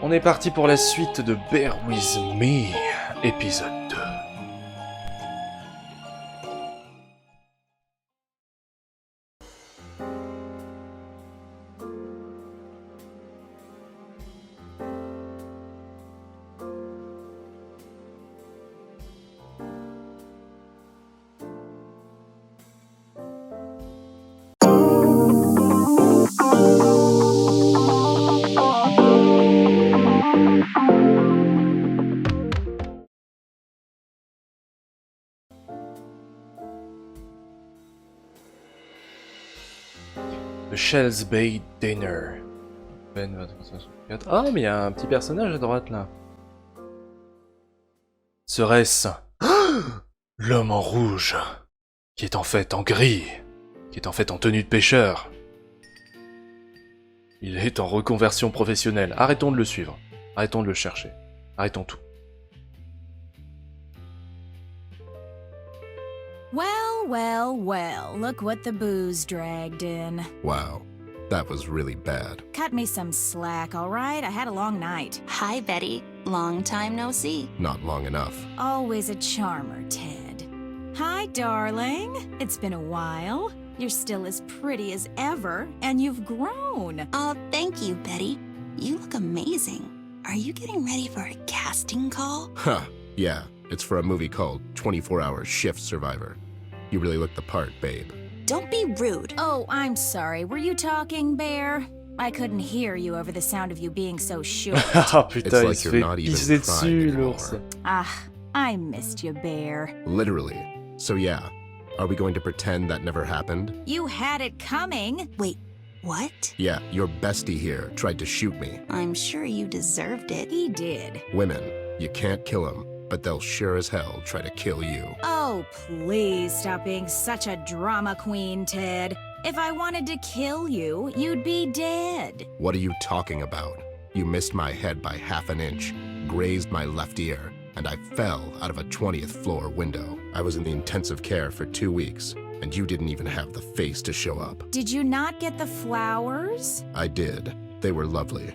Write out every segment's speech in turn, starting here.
On est parti pour la suite de Bear With Me, épisode 2. The Shells Bay Dinner. Ah, mais il y a un petit personnage à droite là. Serait-ce l'homme en rouge, qui est en fait en gris, qui est en fait en tenue de pêcheur? Il est en reconversion professionnelle. Arrêtons de le suivre. Arrêtons de le chercher. Arrêtons tout. Well, look what the booze dragged in. Wow, that was really bad. Cut me some slack, all right? I had a long night. Hi, Betty. Long time no see. Not long enough. Always a charmer, Ted. Hi, darling. It's been a while. You're still as pretty as ever, and you've grown. Oh, thank you, Betty. You look amazing. Are you getting ready for a casting call? Huh, yeah, it's for a movie called 24-Hour Shift Survivor. You really look the part, babe. Don't be rude. Oh, I'm sorry. Were you talking, Bear? I couldn't hear you over the sound of you being so sure. Ah putain, It's il like se you're fait not even pisser trying dessus, l'ours. anymore. Ah, I missed you, Bear. Literally. So yeah, are we going to pretend that never happened? You had it coming. Wait, what? Yeah, your bestie here tried to shoot me. I'm sure you deserved it. He did. Women, you can't kill them, but they'll sure as hell try to kill you. Oh, please stop being such a drama queen, Ted. If I wanted to kill you, you'd be dead. What are you talking about? You missed my head by half an inch, grazed my left ear, and I fell out of a 20th floor window. I was in the intensive care for 2 weeks, and you didn't even have the face to show up. Did you not get the flowers? I did. They were lovely.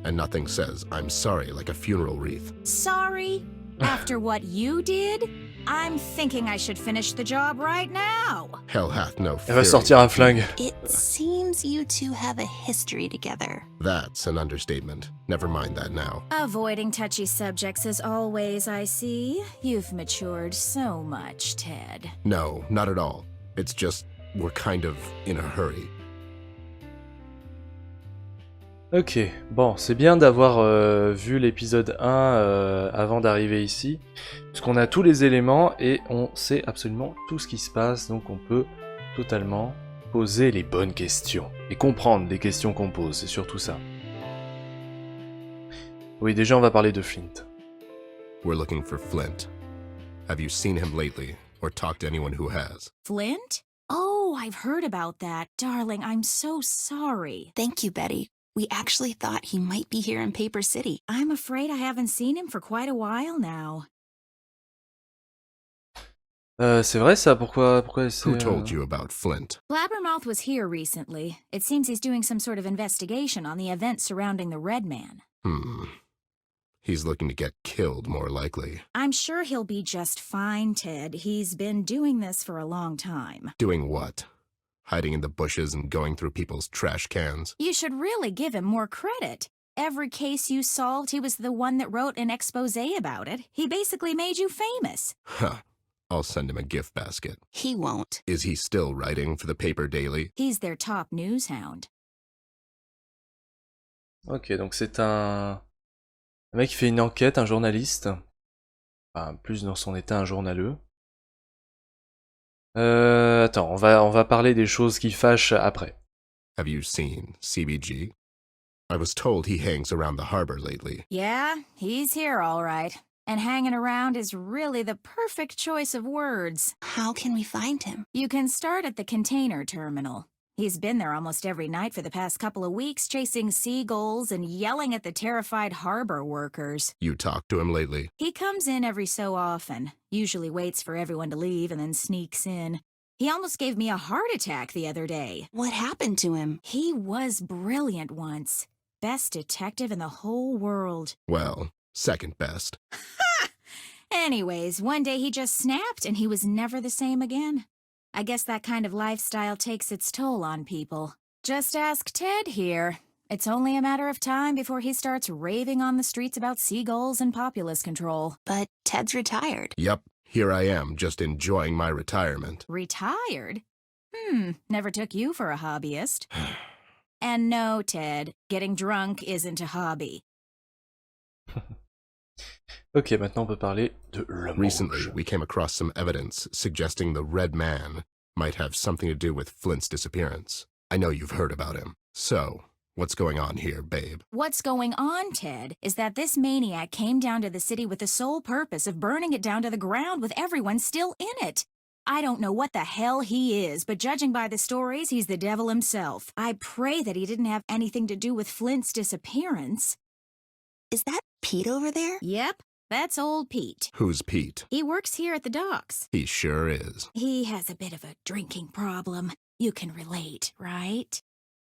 And nothing says I'm sorry like a funeral wreath. Sorry? After what you did? I'm thinking I should finish the job right now. Hell hath no Elle va fury. sortir un flingue. It seems you two have a history together. That's an understatement. Never mind that now. Avoiding touchy subjects as always, I see. You've matured so much, Ted. No, not at all. It's just, we're kind of in a hurry. Ok, bon, c'est bien d'avoir vu l'épisode 1 avant d'arriver ici, puisqu'on a tous les éléments et on sait absolument tout ce qui se passe, donc on peut totalement poser les bonnes questions, et comprendre les questions qu'on pose, c'est surtout ça. Oui, déjà on va parler de Flint. We're looking for Flint. Have you seen him lately, or talked to anyone who has? Flint? Oh, I've heard about that. Darling, I'm so sorry. Thank you, Betty. We actually thought he might be here in Paper City. I'm afraid I haven't seen him for quite a while now. C'est vrai ça, pourquoi c'est... Who told you about Flint? Blabbermouth was here recently. It seems he's doing some sort of investigation on the events surrounding the Red Man. He's looking to get killed, more likely. I'm sure he'll be just fine, Ted. He's been doing this for a long time. Doing what? Hiding in the bushes and going through people's trash cans? You should really give him more credit. Every case you solved, he was the one that wrote an expose about it. He basically made you famous. Huh. I'll send him a gift basket. He won't. Is he still writing for the paper daily? He's their top news hound. Ok, donc c'est un mec qui fait une enquête, un journaliste. Enfin, plus dans son état, un journaleux. Attends, on va parler des choses qui fâchent après. Have you seen CBG? I was told he hangs around the harbor lately. Yeah, he's here all right. And hanging around is really the perfect choice of words. How can we find him? You can start at the container terminal. He's been there almost every night for the past couple of weeks, chasing seagulls and yelling at the terrified harbor workers. You talked to him lately? He comes in every so often, usually waits for everyone to leave and then sneaks in. He almost gave me a heart attack the other day. What happened to him? He was brilliant once. best detective in the whole world. Well, second best. Anyways, one day he just snapped and he was never the same again. I guess that kind of lifestyle takes its toll on people. Just ask Ted here. It's only a matter of time before he starts raving on the streets about seagulls and populace control. But Ted's retired. Yep, here I am, just enjoying my retirement. Retired? Never took you for a hobbyist. And no, Ted, getting drunk isn't a hobby. Ok, maintenant on peut parler de l'homme Recently, rouge. we came across some evidence suggesting the Red Man might have something to do with Flint's disappearance. I know you've heard about him. So, what's going on here, babe? What's going on, Ted, is that this maniac came down to the city with the sole purpose of burning it down to the ground with everyone still in it. I don't know what the hell he is, but judging by the stories, he's the devil himself. I pray that he didn't have anything to do with Flint's disappearance. Is that Pete over there? Yep, that's old Pete. Who's Pete? He works here at the docks. He sure is. He has a bit of a drinking problem. You can relate, right?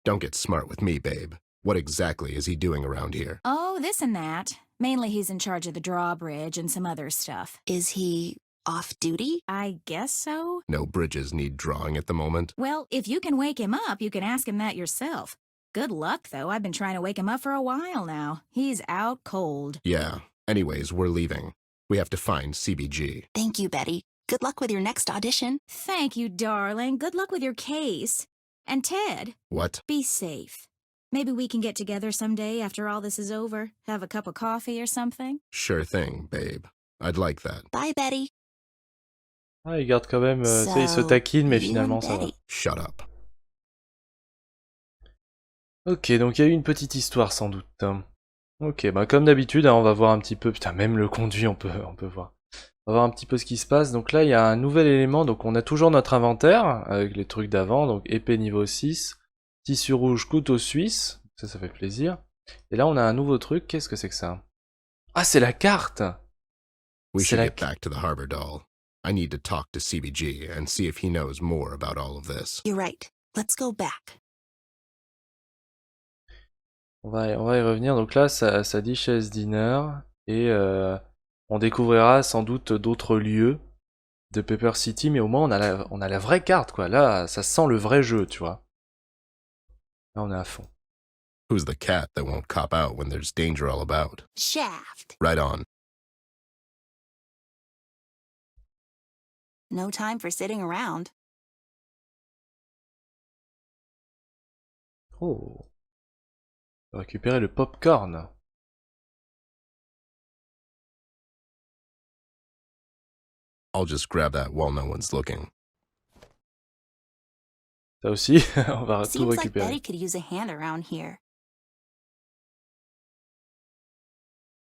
Don't get smart with me, babe. What exactly is he doing around here? Oh, this and that. Mainly he's in charge of the drawbridge and some other stuff. Is he off duty? I guess so. No bridges need drawing at the moment. Well, if you can wake him up, you can ask him that yourself. Good luck, though. I've been trying to wake him up for a while now. He's out cold. Yeah. Anyways, we're leaving. We have to find CBG. Thank you, Betty. Good luck with your next audition. Thank you, darling. Good luck with your case. And Ted, What? be safe. Maybe we can get together someday after all this is over. Have a cup of coffee or something. Sure thing, babe. I'd like that. Bye, Betty. Ah, il garde quand même... tu sais, il se So, taquine, mais you finalement and ça va. Betty. Shut up. Ok, donc il y a eu une petite histoire sans doute. Ok, bah comme d'habitude, hein, on va voir un petit peu... Putain, même le conduit, on peut voir. On va voir un petit peu ce qui se passe. Donc là, il y a un nouvel élément. Donc on a toujours notre inventaire, avec les trucs d'avant. Donc épée niveau 6, tissu rouge, couteau suisse. Ça fait plaisir. Et là, on a un nouveau truc. Qu'est-ce que c'est que ça? Ah, c'est la carte! We C'est should la... get back to the harbor, doll. I need to talk to CBG and see if he knows more about all of this. You're right. Let's go back. On va y revenir. Donc là, ça dit chaise dinner. Et on découvrira sans doute d'autres lieux de Pepper City. Mais au moins, on a la vraie carte, quoi. Là, ça sent le vrai jeu, tu vois. Là, on est à fond. Who's the cat that won't cop out when there's danger all about? Shaft. Right on. No time for sitting around. Oh. On va récupérer le popcorn. I'll just grab that while no one's looking. Ça aussi, on va tout Seems like récupérer. Betty could use a hand around here.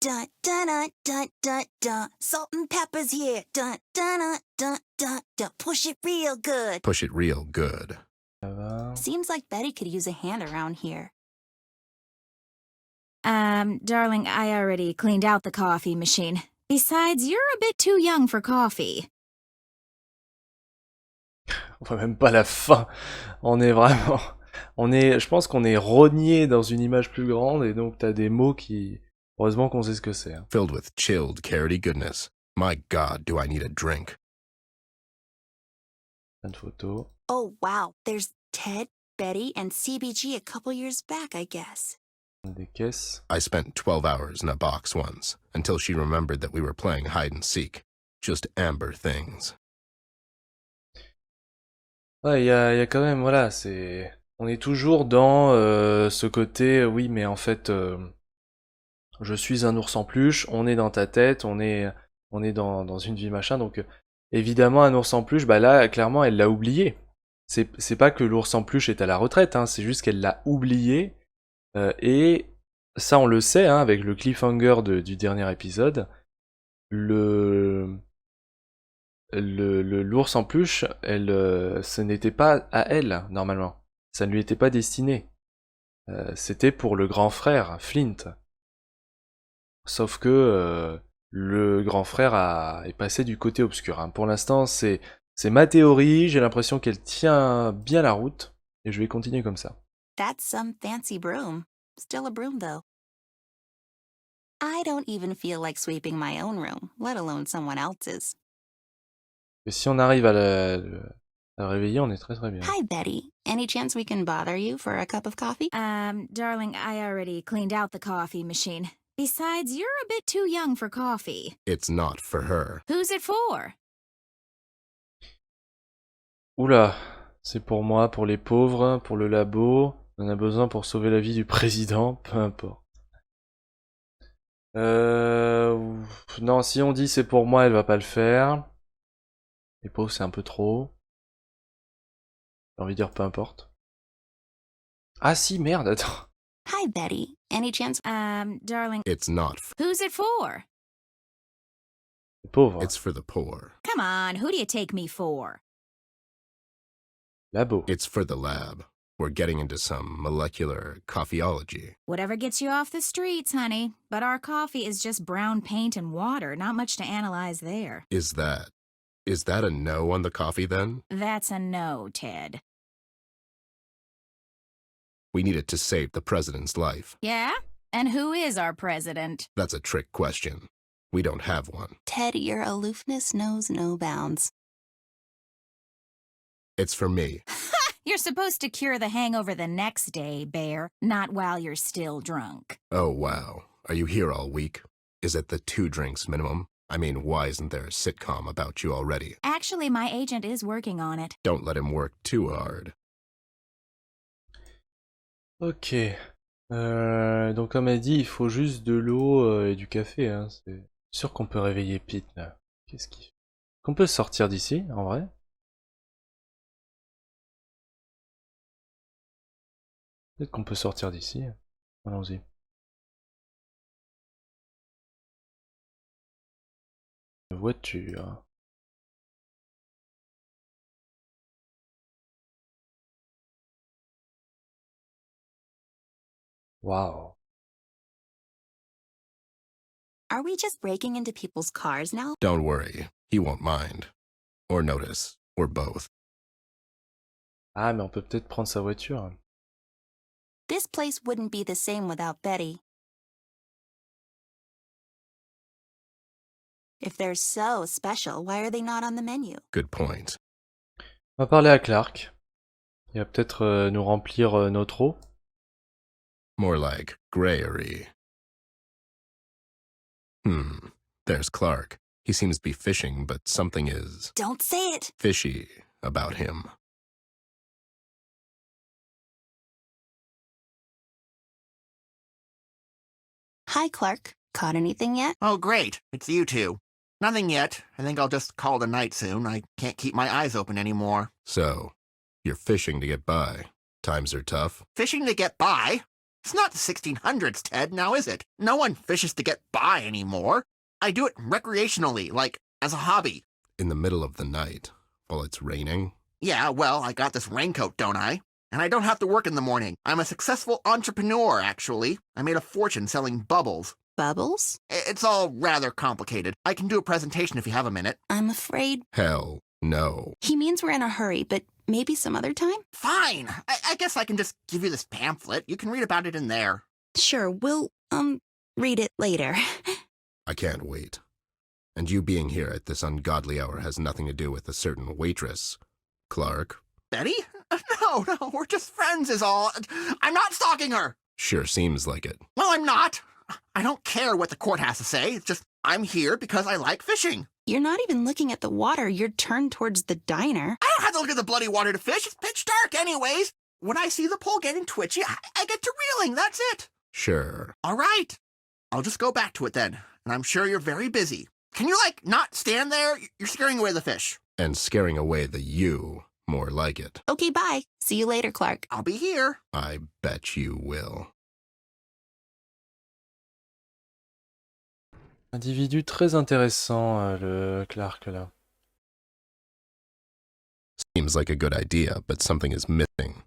Dun dun dun dun dun dun. Salt and pepper's here. Dun dun dun dun dun dun. Push it real good. Push it real good. Ça va. Seems like Betty could use a hand around here. Darling, I already cleaned out the coffee machine. Besides, you're a bit too young for coffee. On voit même pas la fin. On est vraiment... Je pense qu'on est rogné dans une image plus grande et donc t'as des mots qui... Heureusement qu'on sait ce que c'est. Hein. Filled with chilled carroty goodness. My God, do I need a drink. Plein de photos. Oh, wow. There's Ted, Betty, and CBG a couple years back, I guess. Des caisses. I spent 12 hours in a box once, until she remembered that we were playing hide and seek. Just amber things. Ouais, il y a quand même, voilà, c'est... On est toujours dans ce côté, oui, mais en fait, je suis un ours en peluche, on est dans ta tête, on est dans une vie machin, donc évidemment, un ours en peluche, bah là, clairement, elle l'a oublié. C'est pas que l'ours en peluche est à la retraite, hein, c'est juste qu'elle l'a oublié, et ça, on le sait, hein, avec le cliffhanger du dernier épisode, l'ours en peluche, ce n'était pas à elle, normalement. Ça ne lui était pas destiné. C'était pour le grand frère, Flint. Sauf que le grand frère est passé du côté obscur. Hein. Pour l'instant, c'est ma théorie. J'ai l'impression qu'elle tient bien la route. Et je vais continuer comme ça. That's some fancy broom. Still a broom, though. I don't even feel like sweeping my own room, let alone someone else's. Et si on arrive à la réveiller, on est très très bien. Hi, Betty. Any chance we can bother you for a cup of coffee? Darling, I already cleaned out the coffee machine. Besides, you're a bit too young for coffee. It's not for her. Who's it for? Oula, c'est pour moi, pour les pauvres, pour le labo. On en a besoin pour sauver la vie du président, peu importe. Non, si on dit c'est pour moi, elle va pas le faire. Les pauvres, c'est un peu trop. J'ai envie de dire peu importe. Ah si, merde, attends. Hi, Betty. Any chance? Darling, It's not. who's it for? Les pauvres. It's for the poor. Come on, who do you take me for? Labo. It's for the lab. We're getting into some molecular coffeeology. Whatever gets you off the streets, honey. But our coffee is just brown paint and water, not much to analyze there. Is that a no on the coffee then? That's a no, Ted. We need it to save the president's life. Yeah? And who is our president? That's a trick question. We don't have one. Ted, your aloofness knows no bounds. It's for me. You're supposed to cure the hangover the next day, Bear, not while you're still drunk. Oh, wow. Are you here all week? Is it the 2 drinks minimum? I mean, why isn't there a sitcom about you already? Actually, my agent is working on it. Don't let him work too hard. Ok. Donc comme elle dit, il faut juste de l'eau et du café. Hein. C'est sûr qu'on peut réveiller Pete là. Qu'est-ce qu'il fait? Qu'on peut sortir d'ici, en vrai? Peut-être qu'on peut sortir d'ici. Allons-y. Voiture. Waouh. Are we just breaking into people's cars now? Don't worry. He won't mind. Or notice. Or both. Ah, mais on peut peut-être prendre sa voiture. This place wouldn't be the same without Betty. If they're so special, why are they not on the menu? Good point. On va parler à Clark. Il va peut-être nous remplir notre eau. More like grayery. There's Clark. He seems to be fishing, but something is Don't say it! fishy about him. Hi, Clark. Caught anything yet? Oh, great. It's you two. Nothing yet. I think I'll just call it a night soon. I can't keep my eyes open anymore. So, you're fishing to get by. Times are tough. Fishing to get by? It's not the 1600s, Ted, now is it? No one fishes to get by anymore. I do it recreationally, like as a hobby. In the middle of the night, while it's raining. Yeah, well, I got this raincoat, don't I? And I don't have to work in the morning. I'm a successful entrepreneur, actually. I made a fortune selling bubbles. Bubbles? It's all rather complicated. I can do a presentation if you have a minute. I'm afraid Hell, no. he means we're in a hurry, but maybe some other time? Fine. I guess I can just give you this pamphlet. You can read about it in there. Sure, we'll, read it later. I can't wait. And you being here at this ungodly hour has nothing to do with a certain waitress. Clark? Betty? No, we're just friends is all. I'm not stalking her. Sure seems like it. Well, I'm not. I don't care what the court has to say. It's just I'm here because I like fishing. You're not even looking at the water. You're turned towards the diner. I don't have to look at the bloody water to fish. It's pitch dark anyways. When I see the pole getting twitchy, I get to reeling. That's it. Sure. All right. I'll just go back to it then. And I'm sure you're very busy. Can you, not stand there? You're scaring away the fish. And scaring away the you, more like it. Okay, bye. See you later, Clark. I'll be here. I bet you will. Individu très intéressant, le Clark là. Seems like a good idea, but something is missing.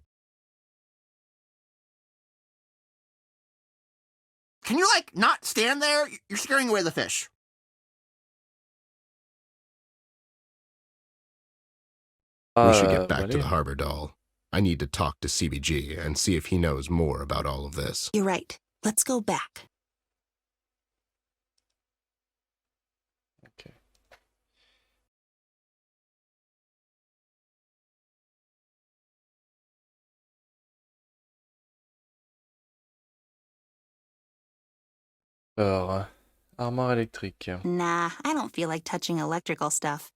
Can you, not stand there? You're scaring away the fish. We should get back to allez. the harbor, doll. I need to talk to CBG and see if he knows more about all of this. You're right. Let's go back. Ok. Alors, armoire électrique. Nah, I don't feel like touching electrical stuff.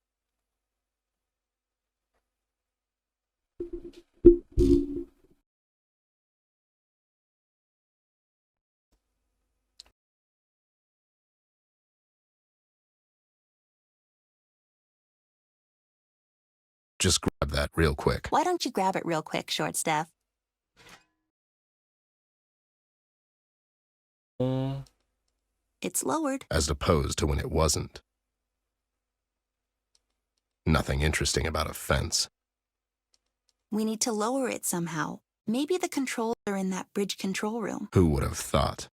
Just grab that real quick. Why don't you grab it real quick, short staff? It's lowered. As opposed to when it wasn't. Nothing interesting about a fence. We need to lower it somehow. Maybe the controls are in that bridge control room. Who would have thought?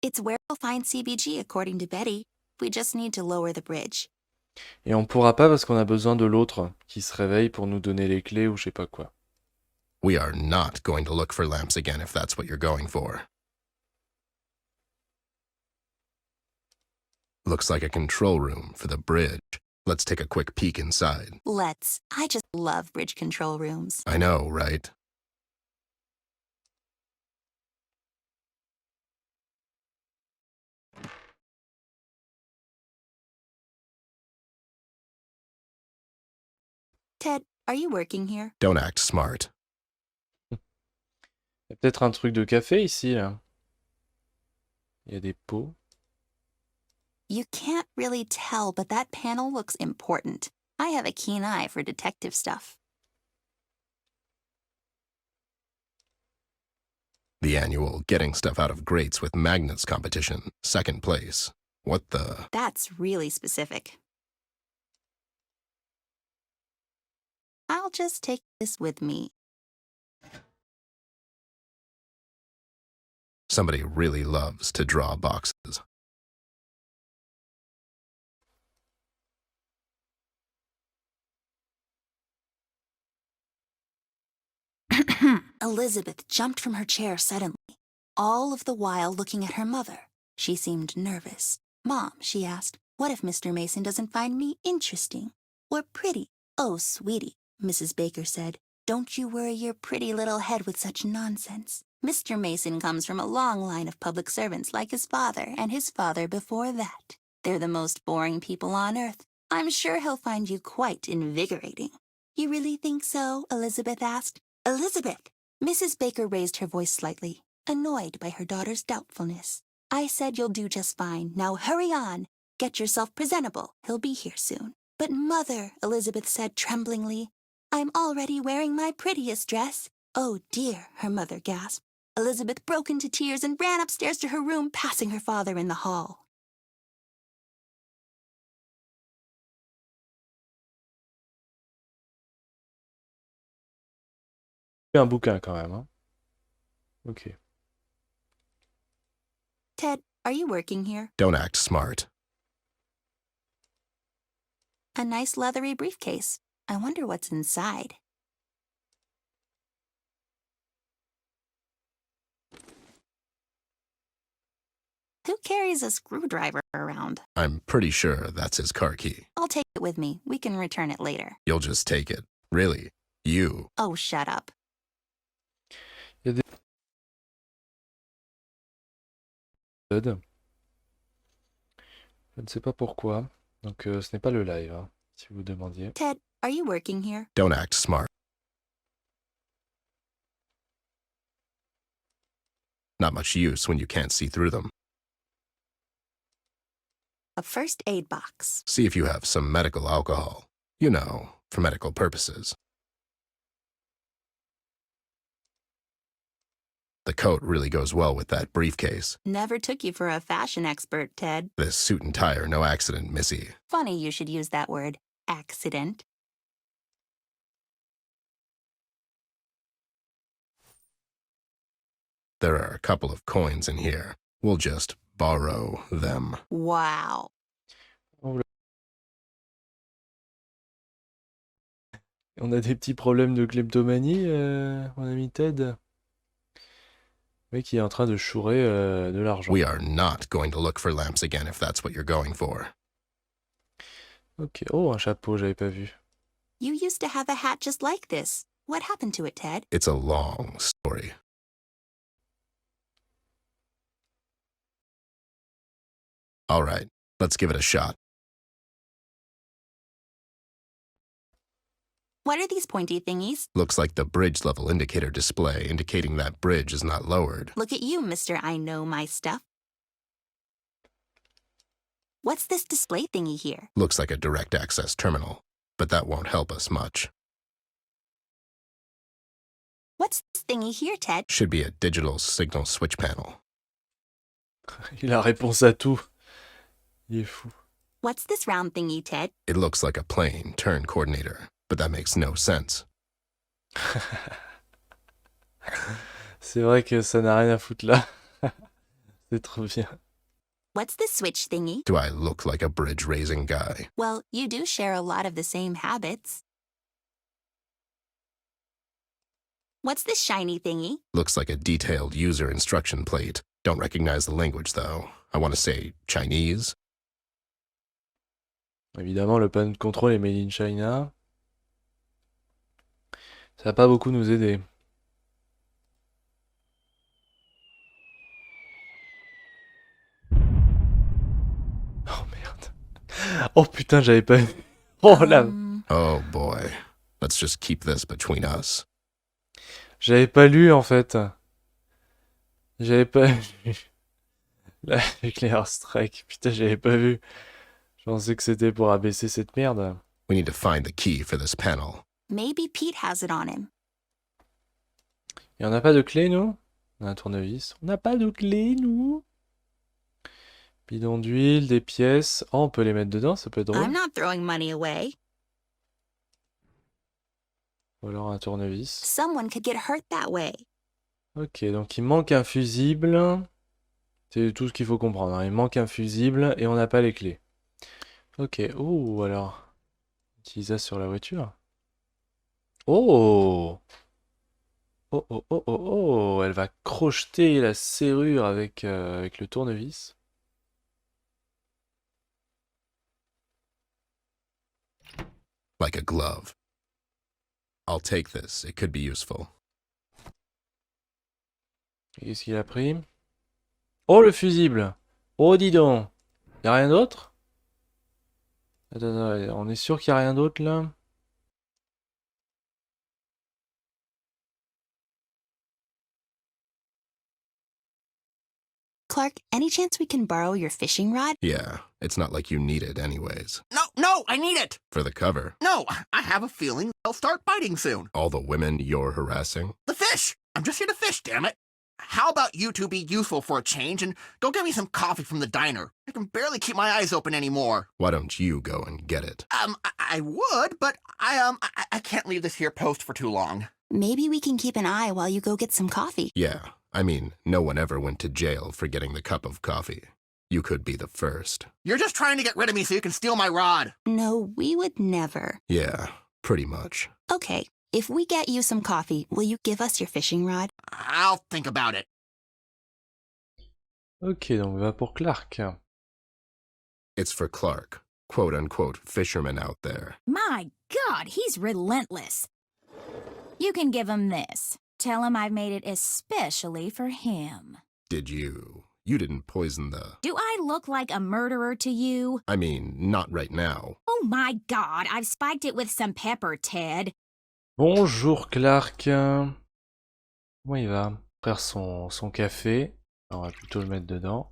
It's where we'll find CBG, according to Betty. We just need to lower the bridge. Et on pourra pas parce qu'on a besoin de l'autre qui se réveille pour nous donner les clés ou je sais pas quoi. We are not going to look for lamps again if that's what you're going for. Looks like a control room for the bridge. Let's take a quick peek inside. Let's. I just love bridge control rooms. I know, right? Ted, are you working here? Don't act smart. Il y a peut-être un truc de café ici, là. Il y a des pots. You can't really tell, but that panel looks important. I have a keen eye for detective stuff. The annual Getting Stuff Out of Grates with Magnets competition, 2nd place. What the? That's really specific. I'll just take this with me. Somebody really loves to draw boxes. Elizabeth jumped from her chair suddenly, all of the while looking at her mother. She seemed nervous. Mom, she asked, what if Mr. Mason doesn't find me interesting or pretty? Oh, sweetie, Mrs. Baker said, don't you worry your pretty little head with such nonsense. Mr. Mason comes from a long line of public servants like his father and his father before that. They're the most boring people on earth. I'm sure he'll find you quite invigorating. You really think so? Elizabeth asked. Elizabeth! Mrs. Baker raised her voice slightly, annoyed by her daughter's doubtfulness. I said you'll do just fine. Now hurry on. Get yourself presentable. He'll be here soon. But Mother, Elizabeth said tremblingly, I'm already wearing my prettiest dress. Oh dear, her mother gasped. Elizabeth broke into tears and ran upstairs to her room, passing her father in the hall. Un bouquin quand même, hein. Ok. Ted, are you working here? Don't act smart. A nice leathery briefcase. I wonder what's inside. Who carries a screwdriver around? I'm pretty sure that's his car key. I'll take it with me. We can return it later. You'll just take it. Really? You? Oh, shut up. Il y a des épisodes. Je ne sais pas pourquoi. Donc ce n'est pas le live, hein, si vous demandiez. Ted, are you working here? Don't act smart. Not much use when you can't see through them. A first aid box. See if you have some medical alcohol. You know, for medical purposes. The coat really goes well with that briefcase. Never took you for a fashion expert, Ted. This suit and tie are no accident, Missy. Funny you should use that word, accident. There are a couple of coins in here. We'll just borrow them. Wow. Oh, On a des petits problèmes de kleptomanie, mon ami Ted. Le mec qui est en train de chourer de l'argent. We are not going to look for lamps again if that's what you're going for. Ok. Oh, un chapeau, j'avais pas vu. You used to have a hat just like this. What happened to it, Ted? It's a long story. All right, let's give it a shot. What are these pointy thingies? Looks like the bridge level indicator display indicating that bridge is not lowered. Look at you, Mr. I Know My Stuff. What's this display thingy here? Looks like a direct access terminal, but that won't help us much. What's this thingy here, Ted? Should be a digital signal switch panel. Il a réponse à tout. Il est fou. What's this round thingy, Ted? It looks like a plane turn coordinator, but that makes no sense. C'est vrai que ça n'a rien à foutre là. C'est trop bien. What's this switch thingy? Do I look like a bridge raising guy? Well, you do share a lot of the same habits. What's this shiny thingy? Looks like a detailed user instruction plate. Don't recognize the language though. I want to say Chinese. Évidemment, le panneau de contrôle est made in China. Ça va pas beaucoup nous aider. Oh merde. Oh putain, j'avais pas vu. Oh là. Oh boy. Let's just keep this between us. J'avais pas lu en fait. J'avais pas vu. Là, avec les Strike. Putain, j'avais pas vu. Je pensais que c'était pour abaisser cette merde. We need to find the key for this panel. Maybe Pete has it on him. Et on n'a pas de clé, nous? On a un tournevis. On n'a pas de clé, nous? Bidon d'huile, des pièces. Oh, on peut les mettre dedans, ça peut être drôle. I'm not throwing money away. Ou alors un tournevis. Someone could get hurt that way. Ok, donc il manque un fusible. C'est tout ce qu'il faut comprendre, hein. Il manque un fusible et on n'a pas les clés. Ok, oh, alors. Utilise ça sur la voiture. Oh! Oh, oh, oh, oh, oh! Elle va crocheter la serrure avec le tournevis. Like a glove. I'll take this. It could be useful. Et qu'est-ce qu'il a pris? Oh, le fusible! Oh, dis donc! Y'a rien d'autre? Attends, on est sûr qu'il n'y a rien d'autre là? Clark, any chance we can borrow your fishing rod? Yeah, it's not like you need it anyways. No, I need it. For the cover. No, I have a feeling they'll start biting soon. All the women you're harassing? The fish! I'm just here to fish, damn it. How about you two be useful for a change and go get me some coffee from the diner? I can barely keep my eyes open anymore. Why don't you go and get it? I would, but I can't leave this here post for too long. Maybe we can keep an eye while you go get some coffee. Yeah, I mean, no one ever went to jail for getting the cup of coffee. You could be the first. You're just trying to get rid of me so you can steal my rod. No, we would never. Yeah, pretty much. Okay, if we get you some coffee, will you give us your fishing rod? I'll think about it. Ok, donc on va pour Clark. It's for Clark, quote-unquote fisherman out there. My God, he's relentless. You can give him this. Tell him I've made it especially for him. Did you? You didn't poison the... Do I look like a murderer to you? I mean, not right now. Oh my God, I've spiked it with some pepper, Ted. Bonjour Clark. Comment il va? Faire son café. On va plutôt le mettre dedans.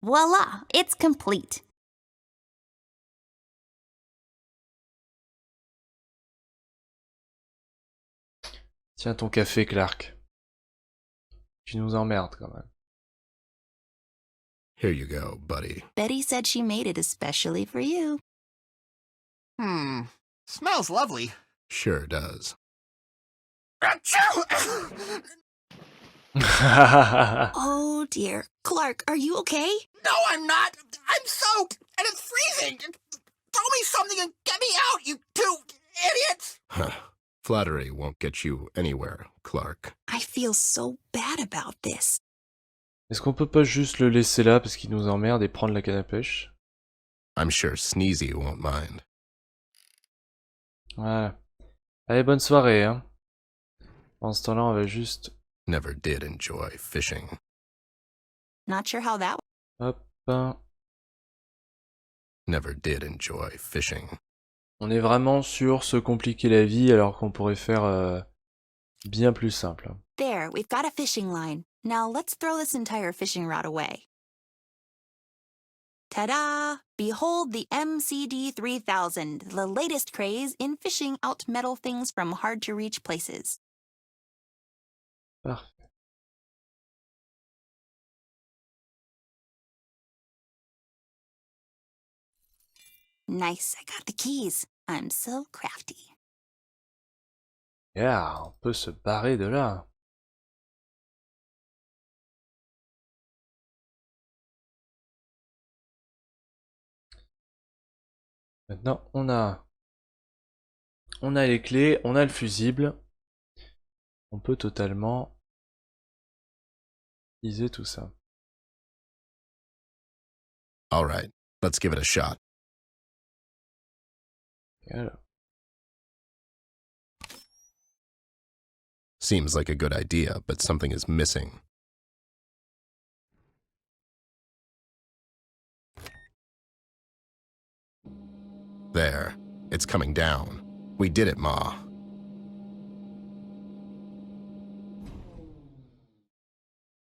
Voila, it's complete. Tiens ton café, Clark. Tu nous emmerdes quand même. Here you go, buddy. Betty said she made it especially for you. Smells lovely. Sure does. Achoo! Oh dear. Clark, are you okay? No, I'm not. I'm soaked, and it's freezing. Throw me something and get me out, you two idiots. Huh. Flattery won't get you anywhere, Clark. I feel so bad about this. Est-ce qu'on peut pas juste le laisser là parce qu'il nous emmerde et prendre la canne à pêche? I'm sure Sneezy won't mind. Voilà. Allez, bonne soirée, hein. Pendant ce temps-là, on va juste... Never did enjoy fishing. Not sure how that. Hop. Hein. Never did enjoy fishing. On est vraiment sur se compliquer la vie alors qu'on pourrait faire bien plus simple. There, we've got a fishing line. Now let's throw this entire fishing rod away. Ta-da! Behold the MCD 3000, the latest craze in fishing out metal things from hard-to-reach places. Parfait. Nice, I got the keys. I'm so crafty. Yeah, on peut se barrer de là. Maintenant, on a les clés, on a le fusible. On peut totalement utiliser tout ça. All right, let's give it a shot. Et alors. Seems like a good idea, but something is missing. There, it's coming down. We did it, Ma.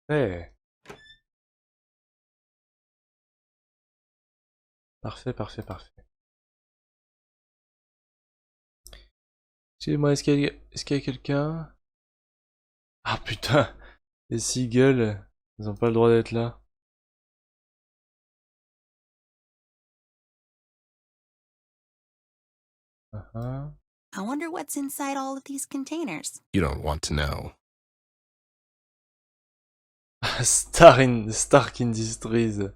Hey. Parfait, parfait, parfait. Excusez-moi, est-ce qu'il y a quelqu'un? Ah putain, les seagulls, ils ont pas le droit d'être là. Uh-huh. I wonder what's inside all of these containers. You don't want to know. Stark Industries. Je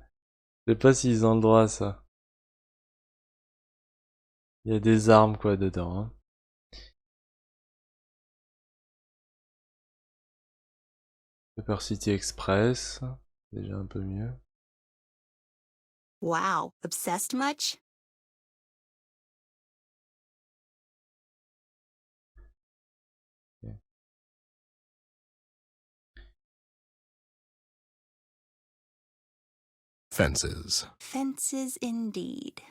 sais pas s'ils ont le droit à ça. Il y a des armes quoi dedans. Hein. Paper City Express. Déjà un peu mieux. Wow, obsessed much? Fences. Fences indeed.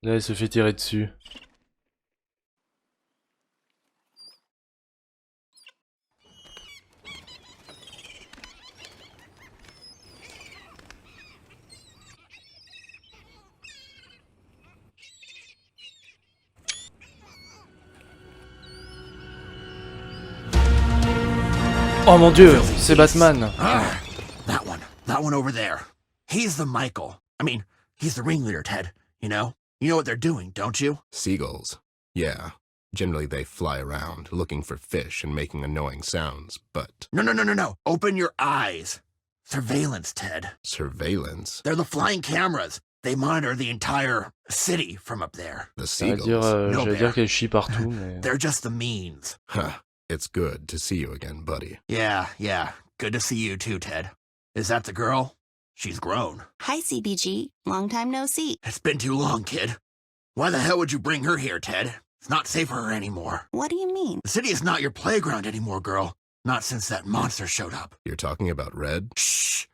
Là, elle se fait tirer dessus. Oh mon dieu, c'est Batman. Ah, that one over there. He's the Michael. I mean, he's the ringleader, Ted. You know what they're doing, don't you? Seagulls. Yeah. Generally they fly around, looking for fish and making annoying sounds, but... No. Open your eyes. Surveillance, Ted. Surveillance? They're the flying cameras. They monitor the entire city from up there. The J'allais seagulls? dire qu'elle chie partout, mais... They're just the means. Huh. It's good to see you again, buddy. Yeah. Good to see you too, Ted. Is that the girl? She's grown. Hi, CBG. Long time no see. It's been too long, kid. Why the hell would you bring her here, Ted? It's not safe for her anymore. What do you mean? The city is not your playground anymore, girl. Not since that monster showed up. You're talking about Red? Shh.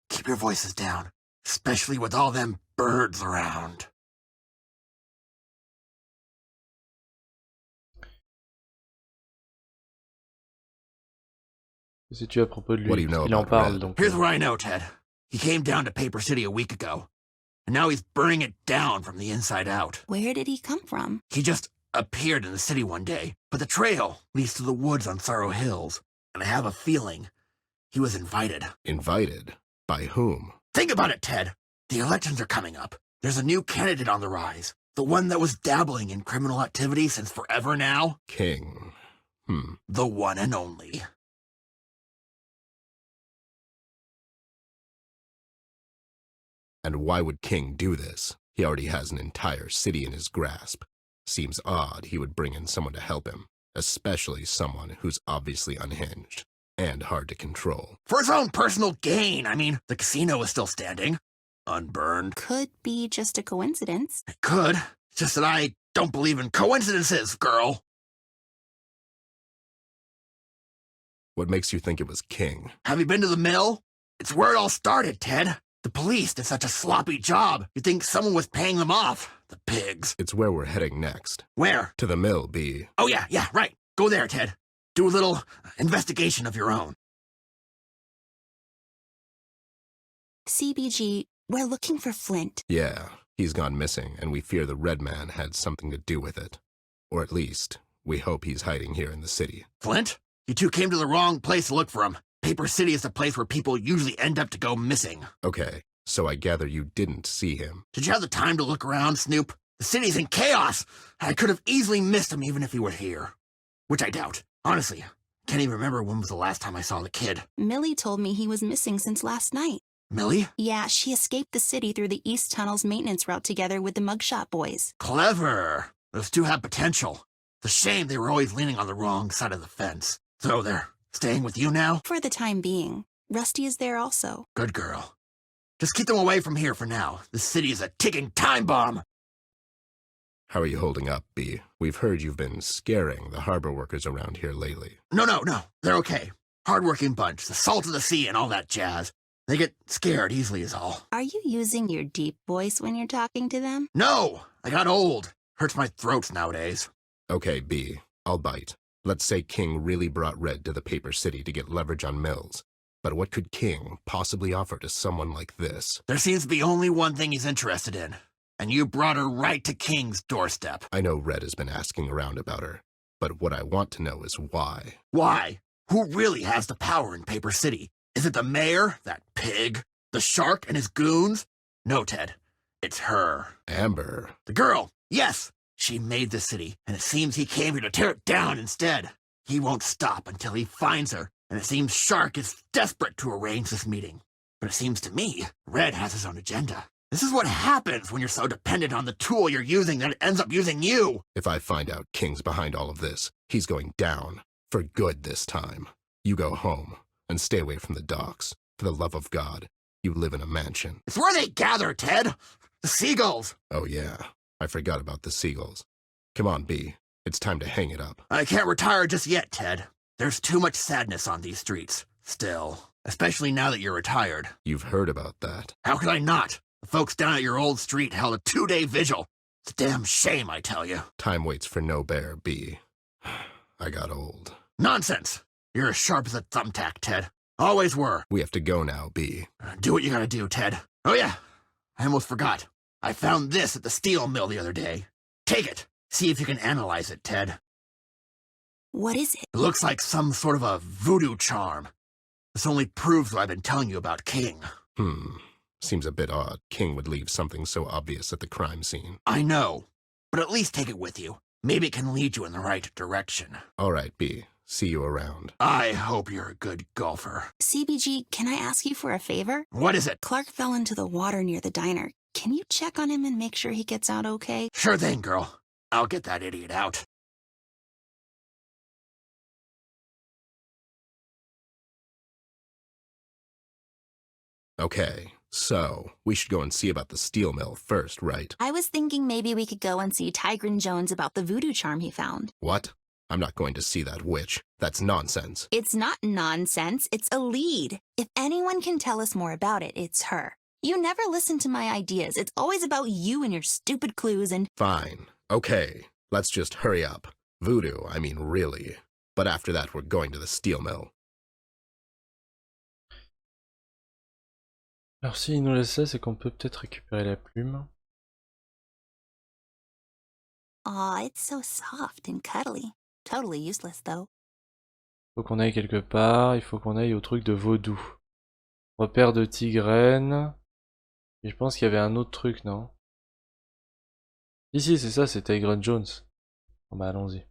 Keep your voices down. Especially with all them birds around. Que sais-tu à propos de lui? What do you know Il en about parle Red? donc. Here's what I know, Ted. He came down to Paper City a week ago. And now he's burning it down from the inside out. Where did he come from? He just appeared in the city one day. But the trail leads to the woods on Sorrow Hills. And I have a feeling he was invited. Invited? By whom? Think about it, Ted. The elections are coming up. There's a new candidate on the rise. The one that was dabbling in criminal activity since forever now. King. The one and only. And why would King do this? He already has an entire city in his grasp. Seems odd he would bring in someone to help him, especially someone who's obviously unhinged and hard to control. For his own personal gain. I mean, the casino is still standing. Unburned. Could be just a coincidence. It could. It's just that I don't believe in coincidences, girl. What makes you think it was King? Have you been to the mill? It's where it all started, Ted. The police did such a sloppy job. You'd think someone was paying them off. The pigs. It's where we're heading next. Where? To the mill, B. Oh, yeah, right. Go there, Ted. Do a little investigation of your own. CBG, we're looking for Flint. Yeah, he's gone missing, and we fear the Red Man had something to do with it. Or at least, we hope he's hiding here in the city. Flint? You two came to the wrong place to look for him. Paper City is the place where people usually end up to go missing. Okay, so I gather you didn't see him. Did you have the time to look around, Snoop? The city's in chaos. I could have easily missed him even if he were here. Which I doubt. Honestly, can't even remember when was the last time I saw the kid. Millie told me he was missing since last night. Millie? Yeah, she escaped the city through the East Tunnel's maintenance route together with the Mugshot boys. Clever. Those two have potential. It's a shame they were always leaning on the wrong side of the fence. So they're staying with you now? For the time being. Rusty is there also. Good girl. Just keep them away from here for now. This city is a ticking time bomb. How are you holding up, B? We've heard you've been scaring the harbor workers around here lately. No. They're okay. Hardworking bunch, the salt of the sea and all that jazz. They get scared easily is all. Are you using your deep voice when you're talking to them? No! I got old. Hurts my throat nowadays. Okay, B, I'll bite. Let's say King really brought Red to the Paper City to get leverage on Mills. But what could King possibly offer to someone like this? There seems to be only one thing he's interested in. And you brought her right to King's doorstep. I know Red has been asking around about her. But what I want to know is why. Why? Who really has the power in Paper City? Is it the mayor, that pig? The shark and his goons? No, Ted. It's her. Amber. The girl. Yes. She made the city, and it seems he came here to tear it down instead. He won't stop until he finds her, and it seems Shark is desperate to arrange this meeting. But it seems to me, Red has his own agenda. This is what happens when you're so dependent on the tool you're using that it ends up using you. If I find out King's behind all of this, he's going down. For good this time. You go home, and stay away from the docks. For the love of God, you live in a mansion. It's where they gather, Ted. The seagulls. Oh yeah, I forgot about the seagulls. Come on, B. It's time to hang it up. I can't retire just yet, Ted. There's too much sadness on these streets. Still. Especially now that you're retired. You've heard about that. How could I not? The folks down at your old street held a 2-day vigil. It's a damn shame, I tell you. Time waits for no bear, B. I got old. Nonsense. You're as sharp as a thumbtack, Ted. Always were. We have to go now, B. Do what you gotta do, Ted. Oh yeah, I almost forgot. I found this at the steel mill the other day. Take it. See if you can analyze it, Ted. What is it? It looks like some sort of a voodoo charm. This only proves what I've been telling you about King. Seems a bit odd. King would leave something so obvious at the crime scene. I know, but at least take it with you. Maybe it can lead you in the right direction. All right, B. See you around. I hope you're a good golfer. CBG, can I ask you for a favor? What is it? Clark fell into the water near the diner. Can you check on him and make sure he gets out okay? Sure thing, girl. I'll get that idiot out. Okay, so we should go and see about the steel mill first, right? I was thinking maybe we could go and see Tigran Jones about the voodoo charm he found. What? I'm not going to see that witch. That's nonsense. It's not nonsense, it's a lead. If anyone can tell us more about it, it's her. You never listen to my ideas. It's always about you and your stupid clues and... Fine. Okay, let's just hurry up. Voodoo, I mean really. But after that, we're going to the steel mill. Alors s'il nous laisse ça, c'est qu'on peut peut-être récupérer la plume. Aw, it's so soft and cuddly. Totally useless, though. Faut qu'on aille quelque part, il faut qu'on aille au truc de vaudou. Repère de tigrène. Et je pense qu'il y avait un autre truc, non? Ici, c'est ça, c'est Tiger Jones. Bon, bah, allons-y.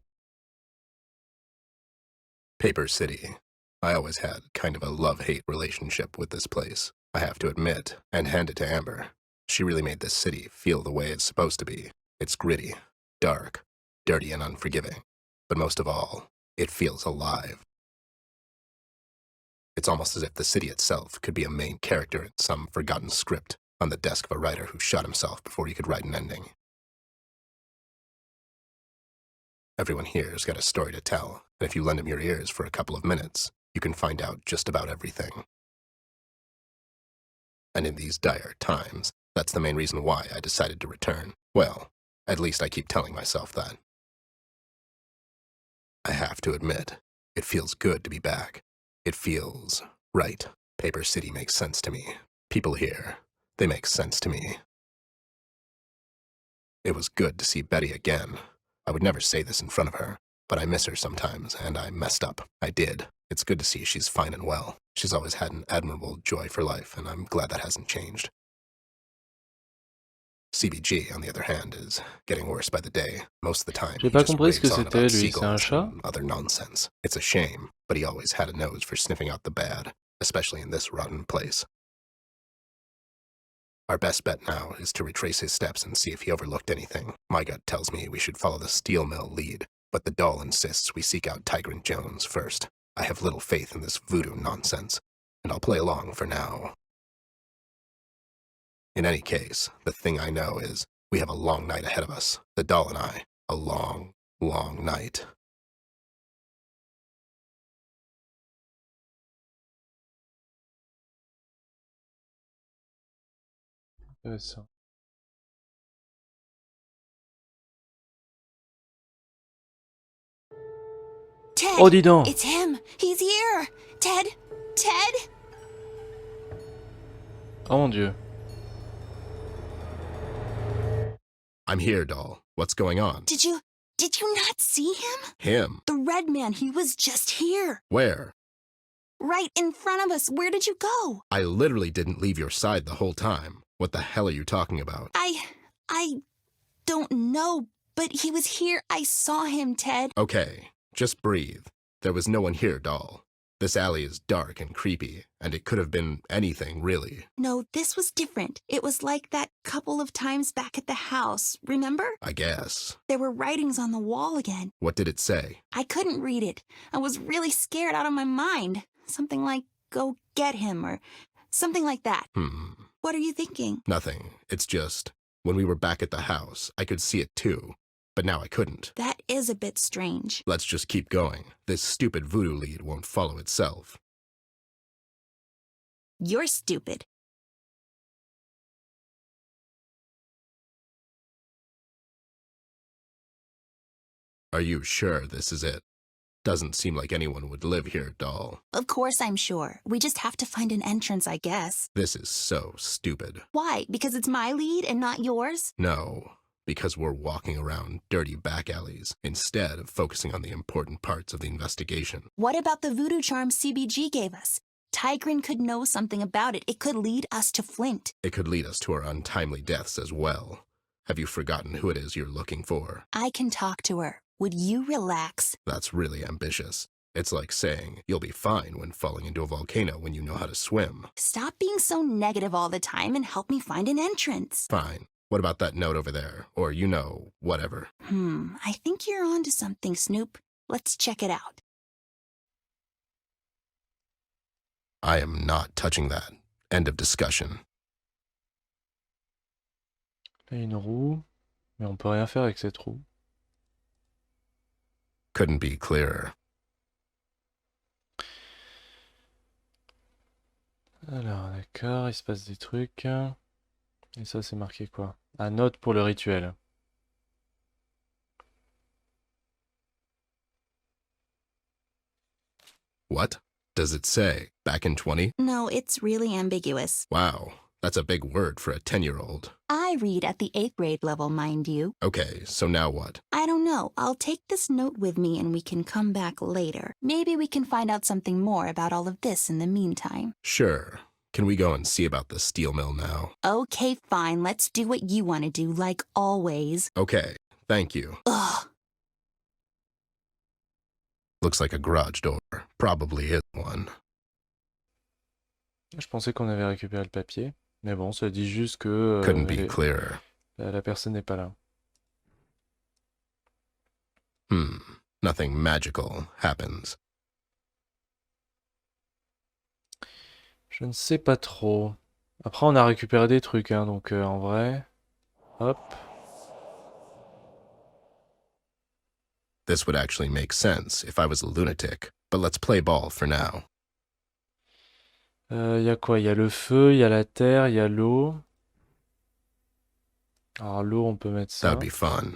Paper City. I always had kind of a love-hate relationship with this place, I have to admit, and hand it to Amber. She really made this city feel the way it's supposed to be. It's gritty, dark, dirty, and unforgiving. But most of all, it feels alive. It's almost as if the city itself could be a main character in some forgotten script on the desk of a writer who shot himself before he could write an ending. Everyone here's got a story to tell, and if you lend him your ears for a couple of minutes, you can find out just about everything. And in these dire times, that's the main reason why I decided to return. Well, at least I keep telling myself that. I have to admit, it feels good to be back. It feels right. Paper City makes sense to me. People here, they make sense to me. It was good to see Betty again. I would never say this in front of her, but I miss her sometimes, and I messed up. I did. It's good to see she's fine and well. She's always had an admirable joy for life, and I'm glad that hasn't changed. CBG, on the other hand, is getting worse by the day. Most of the time, J'ai he pas just compris ce que raves on c'était, about lui. C'est un seagulls chat? and other nonsense. It's a shame, but he always had a nose for sniffing out the bad, especially in this rotten place. Our best bet now is to retrace his steps and see if he overlooked anything. My gut tells me we should follow the steel mill lead, but the doll insists we seek out Tiger Jones first. I have little faith in this voodoo nonsense, and I'll play along for now. In any case, the thing I know is we have a long night ahead of us, the doll and I. A long, long night. Intéressant. Ted! Oh, dis donc! It's him! He's here! Ted! Ted! Oh mon Dieu. I'm here, doll. What's going on? Did you not see him? Him? The red man, he was just here. Where? Right in front of us. Where did you go? I literally didn't leave your side the whole time. What the hell are you talking about? I don't know, but he was here. I saw him, Ted. Okay, just breathe. There was no one here, doll. This alley is dark and creepy, and it could have been anything, really. No, this was different. It was like that couple of times back at the house, remember? I guess. There were writings on the wall again. What did it say? I couldn't read it. I was really scared out of my mind. Something like, go get him, or something like that. What are you thinking? Nothing. It's just, when we were back at the house, I could see it too. But now I couldn't. That is a bit strange. Let's just keep going. This stupid voodoo lead won't follow itself. You're stupid. Are you sure this is it? Doesn't seem like anyone would live here, doll. Of course I'm sure. We just have to find an entrance, I guess. This is so stupid. Why? Because it's my lead and not yours? No, because we're walking around dirty back alleys instead of focusing on the important parts of the investigation. What about the voodoo charm CBG gave us? Tigrin could know something about it. It could lead us to Flint. It could lead us to our untimely deaths as well. Have you forgotten who it is you're looking for? I can talk to her. Would you relax? That's really ambitious. It's like saying you'll be fine when falling into a volcano when you know how to swim. Stop being so negative all the time and help me find an entrance. Fine. What about that note over there? Or, you know, whatever. I think you're onto something, Snoop. Let's check it out. I am not touching that. End of discussion. Là, une roue. Mais on peut rien faire avec cette roue. Couldn't be clearer. Alors, d'accord, il se passe des trucs. Et ça, c'est marqué quoi? Ah, note pour le rituel. What? Does it say? Back in 20? No, it's really ambiguous. Wow, that's a big word for a 10-year-old. I read at the 8th grade level, mind you. Okay, so now what? I don't know. I'll take this note with me and we can come back later. Maybe we can find out something more about all of this in the meantime. Sure, Can we go and see about the steel mill now? Okay, fine. Let's do what you want to do, like always. Okay, thank you. Ugh. Looks like a garage door. Probably is one. Je pensais qu'on avait récupéré le papier. Mais bon, ça dit juste que Couldn't be clearer. la personne n'est pas là. Nothing magical happens. Je ne sais pas trop. Après, on a récupéré des trucs, hein, donc en vrai... Hop. This would actually make sense if I was a lunatic, but let's play ball for now. Y a quoi? Y a le feu, y a la terre, y a l'eau. Alors l'eau, on peut mettre ça. That'd be fun.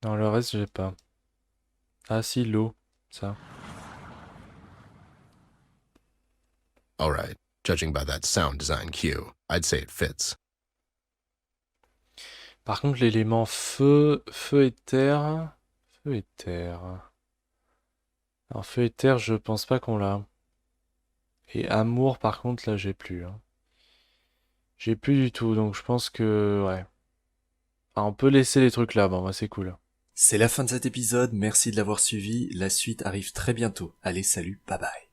Non, le reste, j'ai pas. Ah si, l'eau, ça. Alright, judging by that sound design cue, I'd say it fits. Par contre, l'élément feu, feu et terre... Feu et terre... Alors feu et terre, je pense pas qu'on l'a. Et amour, par contre, là, j'ai plus. Hein. J'ai plus du tout, donc je pense que... Ouais. Enfin, on peut laisser les trucs là, bon, bah, c'est cool. C'est la fin de cet épisode, merci de l'avoir suivi, la suite arrive très bientôt. Allez, salut, bye bye.